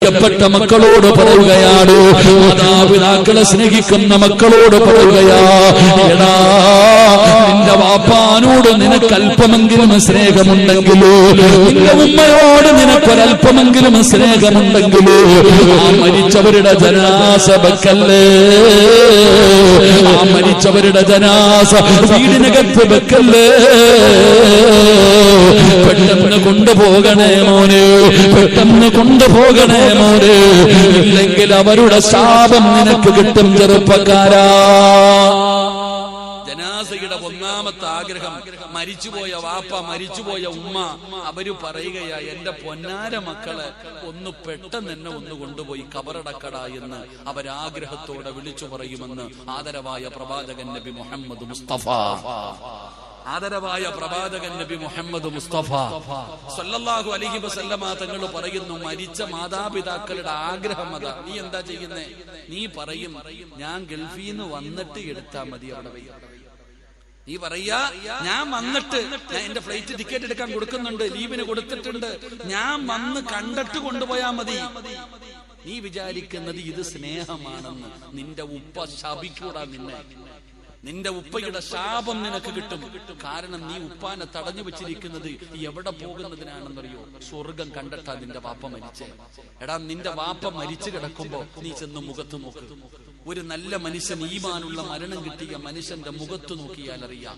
പ്രിയപ്പെട്ട മക്കളോട് പറയുകയാണ്, മാതാപിതാക്കളെ സ്നേഹിക്കുന്ന മക്കളോട് പറയുകയാ, എടാ നിന്റെ വാപ്പാനോട് നിനക്ക് അല്പമെങ്കിലും സ്നേഹമുണ്ടെങ്കിലോ, നിന്റെ ഉമ്മയോട് നിനക്കൊരല്പമെങ്കിലും സ്നേഹമുണ്ടെങ്കിലോ, ആ മരിച്ചവരുടെ ജനാസ വെക്കല്ലേ, ആ മരിച്ചവരുടെ ജനാസ വീടിനകത്ത് വെക്കല്ലേ, പെട്ടെന്ന് കൊണ്ടുപോകണേ മോനെ, പെട്ടെന്ന് കൊണ്ടുപോകണേ മോനെ, ഇല്ലെങ്കിൽ അവരുടെ ശാപം നിനക്ക് കിട്ടും ചെറുപ്പക്കാരാ. ജനാസയുടെ ഒന്നാമത്തെ ആഗ്രഹം മരിച്ചുപോയ വാപ്പ, മരിച്ചുപോയ ഉമ്മ, അവര് പറയുകയാ, എന്റെ പൊന്നാര മക്കളെ ഒന്ന് പെട്ടെന്ന് എന്നെ ഒന്ന് കൊണ്ടുപോയി കബറടക്കട എന്ന് അവരാഗ്രഹത്തോടെ വിളിച്ചു പറയുമെന്ന് ആദരവായ പ്രവാചകൻ നബി മുഹമ്മദ് മുസ്തഫ, ആദരവായ പ്രവാചകൻ നബി മുഹമ്മദ് മുസ്തഫ സല്ലല്ലാഹു അലൈഹി വസല്ലമ തങ്ങൾ പറയുന്നു, മരിച്ച മാതാപിതാക്കളുടെ ആഗ്രഹം അതാ. നീ എന്താ ചെയ്യുന്നേ? നീ പറയും, ഞാൻ ഗൾഫിൽ നിന്ന് വന്നിട്ട് എടുത്താ മതി അവിടെ. നീ പറയാ, ഞാൻ വന്നിട്ട്, ഞാൻ എന്റെ ഫ്ലൈറ്റ് ടിക്കറ്റ് എടുക്കാൻ കൊടുക്കുന്നുണ്ട്, ലീവിന് കൊടുത്തിട്ടുണ്ട്, ഞാൻ വന്ന് കണ്ടിട്ട് കൊണ്ടുപോയാ മതി. നീ വിചാരിക്കുന്നത് ഇത് സ്നേഹമാണെന്ന്. നിന്റെ ഉപ്പ ശപിക്കൂടാ നിന്നെ, നിന്റെ ഉപ്പയുടെ ശാപം നിനക്ക് കിട്ടും. കാരണം നീ ഉപ്പാനെ തടഞ്ഞു വെച്ചിരിക്കുന്നത് എവിടെ പോകുന്നതിനാണെന്നറിയോ? സ്വർഗം കണ്ടിട്ടാ നിന്റെ വാപ്പ മരിച്ചേ. എടാ, നിന്റെ വാപ്പ മരിച്ചു കിടക്കുമ്പോ നീ ചെന്ന് മുഖത്ത് നോക്ക്. ഒരു നല്ല മനുഷ്യൻ, ഈമാനുള്ള മരണം കിട്ടിയ മനുഷ്യന്റെ മുഖത്ത് നോക്കിയാൽ അറിയാം.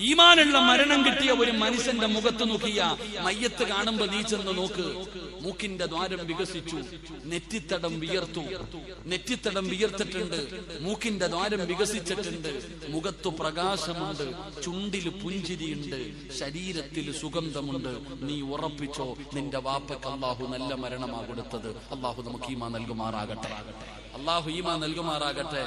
ഈമാനുള്ള മരണം കിട്ടിയ ഒരു മനുഷ്യന്റെ മുഖത്ത് നോക്കിയ മയ്യത്ത് കാണുമ്പോ നീ ചെന്ന് നോക്ക്. മൂക്കിന്റെ ദ്വാരം വികസിച്ചു, നെറ്റിത്തടം വിയർത്തു, നെറ്റിത്തടം വിയർത്തിട്ടുണ്ട്, മൂക്കിന്റെ ദ്വാരം വികസിച്ചിട്ടുണ്ട്, മുഖത്തു പ്രകാശമുണ്ട്, ചുണ്ടില് പുഞ്ചിരിയുണ്ട്, ശരീരത്തിൽ സുഗന്ധമുണ്ട്. നീ ഉറപ്പിച്ചോ, നിന്റെ വാപ്പയ്ക്ക് അള്ളാഹു നല്ല മരണമാ കൊടുത്തത്. അള്ളാഹു നമുക്ക് ഈമാൻ നൽകുമാറാകട്ടെ, അള്ളാഹു ഈമാൻ നൽകുമാറാകട്ടെ.